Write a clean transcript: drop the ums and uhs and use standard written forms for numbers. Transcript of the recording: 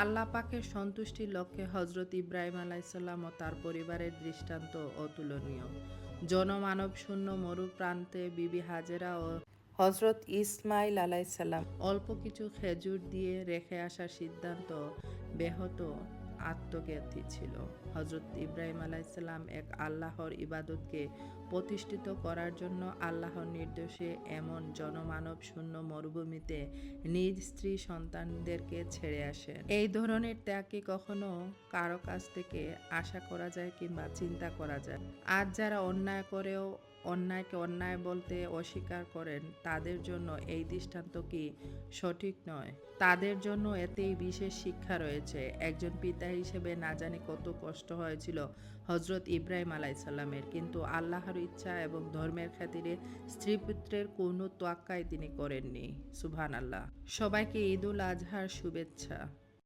আল্লাহ পাকের সন্তুষ্টির লক্ষ্যে হজরত ইব্রাহিম আলাইসাল্লাম ও তার পরিবারের দৃষ্টান্ত অতুলনীয়। জনমানব শূন্য মরু প্রান্তে বিবি হাজেরা ও হজরত ইসমাইল আলাইসাল্লাম অল্প কিছু খেজুর দিয়ে রেখে আসার সিদ্ধান্ত ব্যাহত আত্মজ্ঞাতি ছিল। হজরত ইব্রাহিম আলাইসাল্লাম এক আল্লাহর ইবাদতকে প্রতিষ্ঠিত করার জন্য আল্লাহর নির্দেশে এমন জনমানব শূন্য মরুভূমিতে নিজ স্ত্রী সন্তানদেরকে ছেড়ে আসেন। এই ধরনের ত্যাগ কি কখনো কারো কাছ থেকে আশা করা যায় কিংবা চিন্তা করা যায়? আজ যারা অন্যায় করেও অন্যায়কে অন্যায় বলতে অস্বীকার করেন, তাদের জন্য এই দৃষ্টান্ত কি সঠিক নয়? তাদের জন্য এতেই বিশেষ শিক্ষা রয়েছে। একজন পিতা হিসেবে না জানি কত কষ্ট হয়েছিল হজরত ইব্রাহিম আলাইসাল্লামের, কিন্তু আল্লাহর ইচ্ছা এবং ধর্মের খাতিরে স্ত্রী পুত্রের কোনো তোয়াক্কাই তিনি করেননি। সুবহানাল্লাহ। সবাইকে ঈদ উল আজহার শুভেচ্ছা।